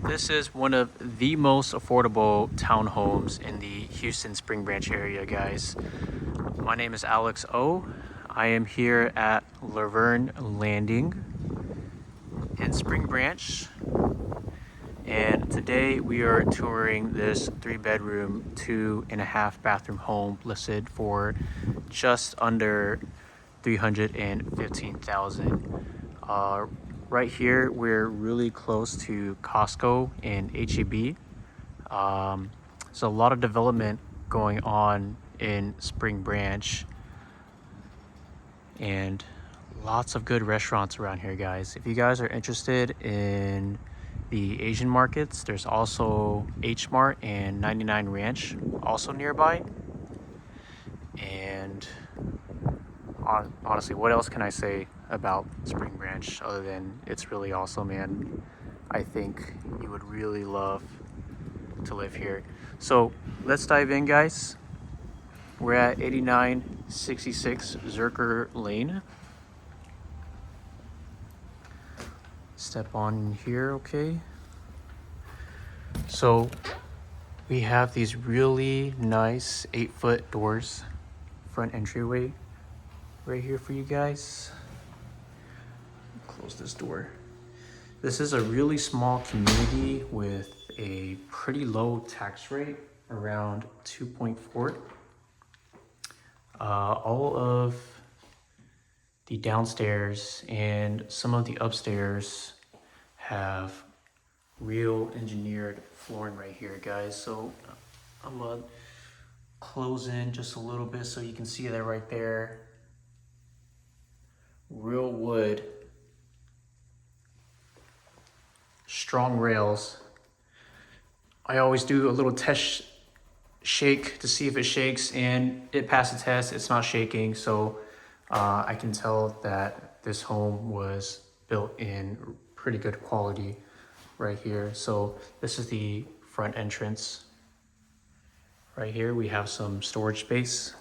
This is one of the most affordable townhomes in the Houston Springbranch area, guys. My name is Alex O. I am here at Laverne Landing in Springbranch. And today we are touring this 3-bedroom, 2.5 bathroom home listed for just under $315,000. Right here, we're really close to Costco and HEB. There's a lot of development going on in Springbranch and lots of good restaurants around here, guys. If you guys are interested in the Asian markets, there's also H Mart and 99 Ranch also nearby. And honestly, what else can I say about Springbranch other than it's really awesome, and I think you would really love to live here. So let's dive in, guys. We're at 8966 Zerker Lane. Step on here, okay? So we have these really nice 8-foot doors, front entryway right here for you guys. Close this door. This is a really small community with a pretty low tax rate, around 2.4. All of the downstairs and some of the upstairs have real engineered flooring right here, guys. So I'm gonna close in just a little bit so you can see that right there. Real wood, strong rails. I always do a little test shake to see if it shakes, and it passed the test. It's not shaking, so I can tell that this home was built in pretty good quality right here. So this is the front entrance. Right here we have some storage space.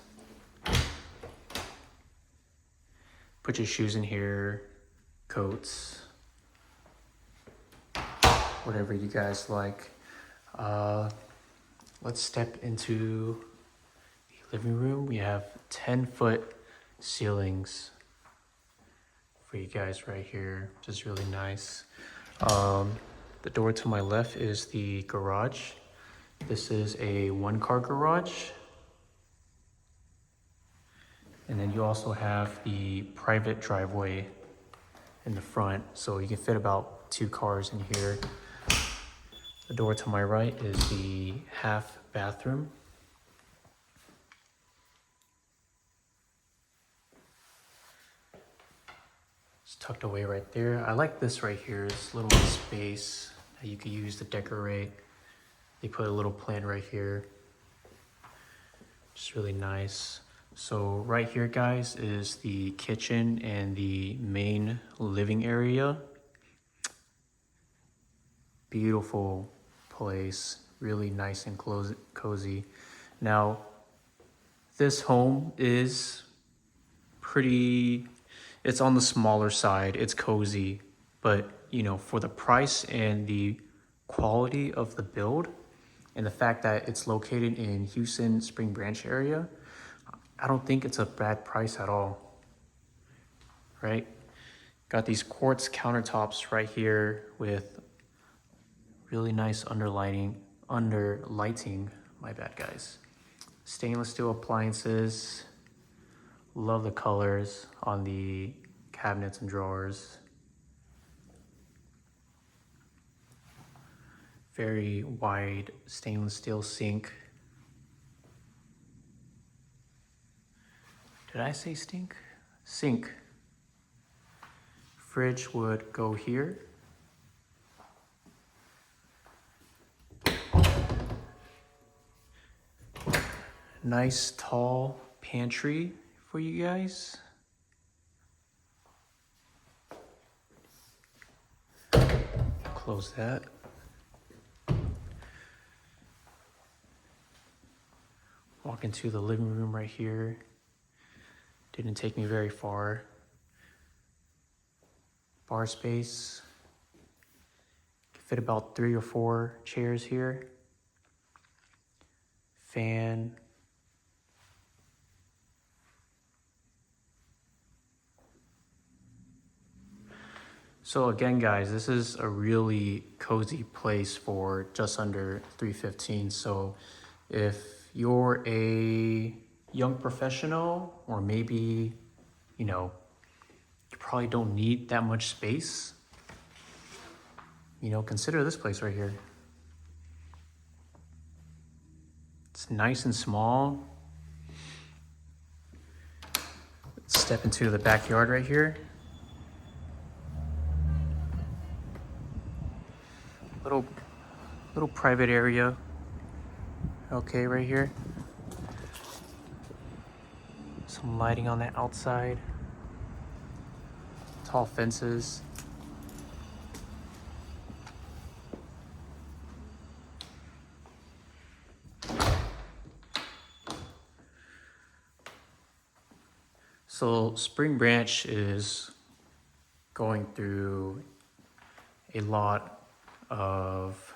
Put your shoes in here, coats, whatever you guys like. Let's step into the living room. We have 10-foot ceilings for you guys right here, which is really nice. The door to my left is the garage. This is a 1-car garage. And then you also have the private driveway in the front, so you can fit about 2 cars in here. The door to my right is the half bathroom. It's tucked away right there. I like this right here. It's a little space that you could use to decorate. They put a little plant right here. It's really nice. So right here, guys, is the kitchen and the main living area. Beautiful place, really nice and cozy. Now, this home is it's on the smaller side. It's cozy, but you know, for the price and the quality of the build and the fact that it's located in Houston Springbranch area, I don't think it's a bad price at all, right? Got these quartz countertops right here with really nice underlighting, my bad, guys. Stainless steel appliances. Love the colors on the cabinets and drawers. Very wide stainless steel sink. Did I say stink? Sink. Fridge would go here. Nice tall pantry for you guys. Close that. Walk into the living room right here. Didn't take me very far. Bar space. Fit about 3 or 4 chairs here. Fan. So again, guys, this is a really cozy place for just under $315. So if you're a young professional, or maybe, you know, you probably don't need that much space, you know, consider this place right here. It's nice and small. Let's step into the backyard right here. Little private area. Okay, right here. Some lighting on the outside. Tall fences. So Springbranch is going through a lot of,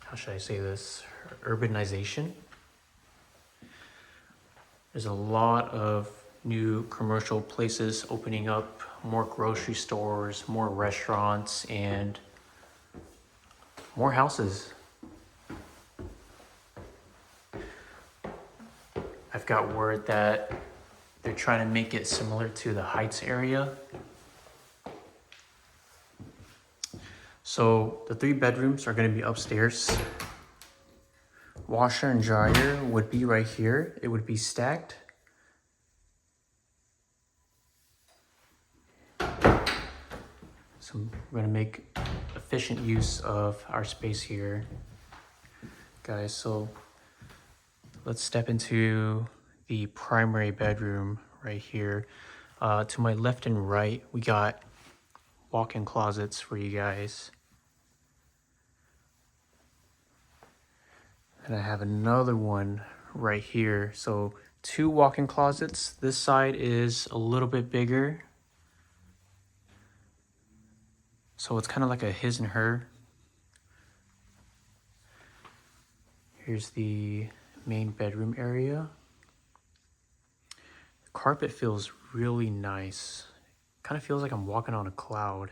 how should I say this, urbanization. There's a lot of new commercial places opening up, more grocery stores, more restaurants, and more houses. I've got word that they're trying to make it similar to the Heights area. So the 3 bedrooms are going to be upstairs. Washer and dryer would be right here. It would be stacked. So we're going to make efficient use of our space here, guys. So let's step into the primary bedroom right here. To my left and right, we got walk-in closets for you guys. And I have another one right here. So 2 walk-in closets. This side is a little bit bigger. So it's kind of like a his and her. Here's the main bedroom area. The carpet feels really nice. Kind of feels like I'm walking on a cloud.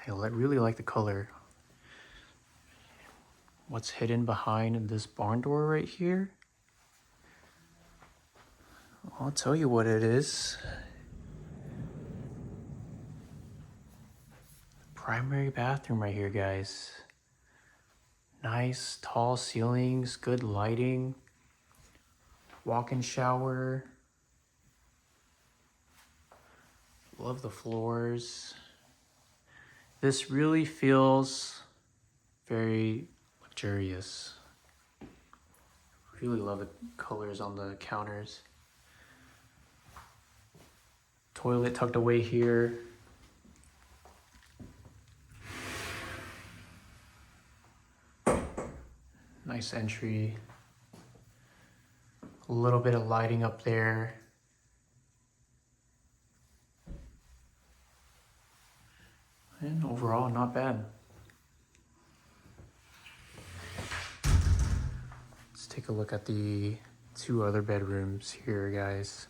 I really like the color. What's hidden behind this barn door right here? I'll tell you what it is. Primary bathroom right here, guys. Nice tall ceilings, good lighting, walk-in shower. Love the floors. This really feels very luxurious. Really love the colors on the counters. Toilet tucked away here. Nice entry. A little bit of lighting up there. And overall, not bad. Let's take a look at the 2 other bedrooms here, guys.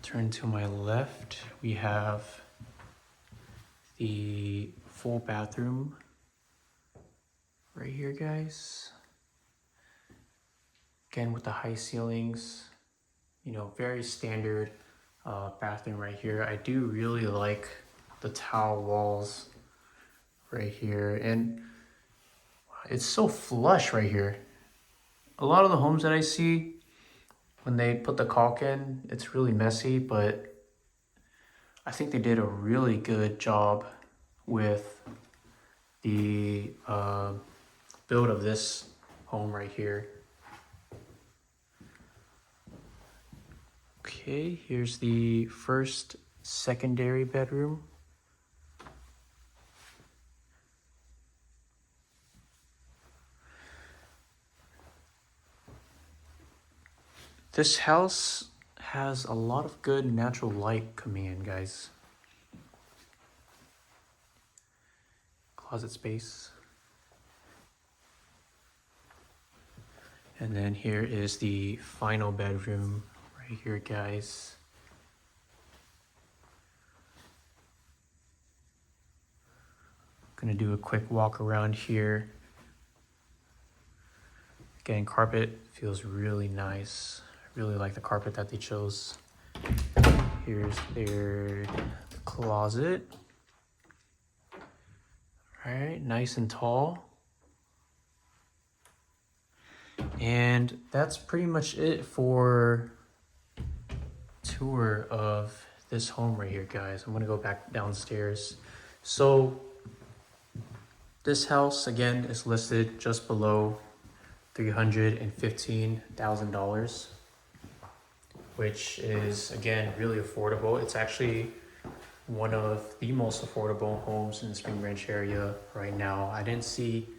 Turn to my left, we have the full bathroom right here, guys. Again, with the high ceilings, you know, very standard bathroom right here. I do really like the tile walls right here, and it's so flush right here. A lot of the homes that I see, when they put the caulk in, it's really messy, but I think they did a really good job with the build of this home right here. Okay, here's the first secondary bedroom. This house has a lot of good natural light coming in, guys. Closet space. And then here is the final bedroom right here, guys. Gonna do a quick walk around here. Again, carpet feels really nice. I really like the carpet that they chose. Here's their closet. All right, nice and tall. And that's pretty much it for tour of this home right here, guys. I'm gonna go back downstairs. So this house again is listed just below $315,000, which is again really affordable. It's actually one of the most affordable homes in the Spring Branch area right now. I didn't see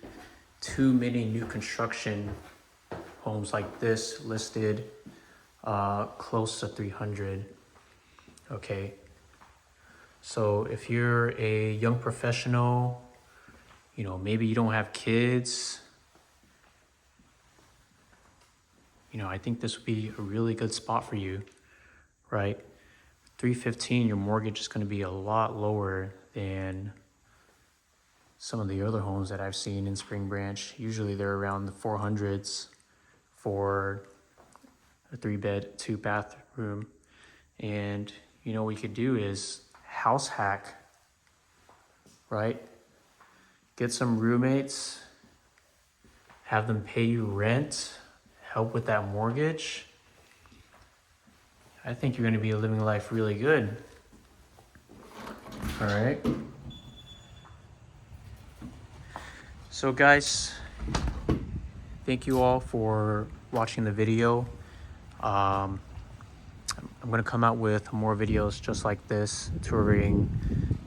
too many new construction homes like this listed close to 300. Okay, so if you're a young professional, you know, maybe you don't have kids, you know, I think this would be a really good spot for you, right? 315, your mortgage is going to be a lot lower than some of the other homes that I've seen in Spring Branch. Usually they're around the 400s for a 3-bed, 2-bathroom. And you know what we could do is house hack, right? Get some roommates, have them pay you rent, help with that mortgage. I think you're going to be living life really good. All right. So guys, thank you all for watching the video. I'm going to come out with more videos just like this, touring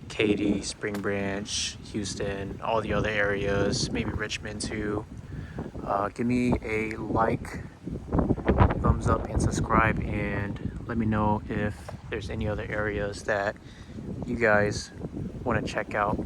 Katy, Spring Branch, Houston, all the other areas, maybe Richmond too. Give me a like, thumbs up, and subscribe, and let me know if there's any other areas that you guys want to check out.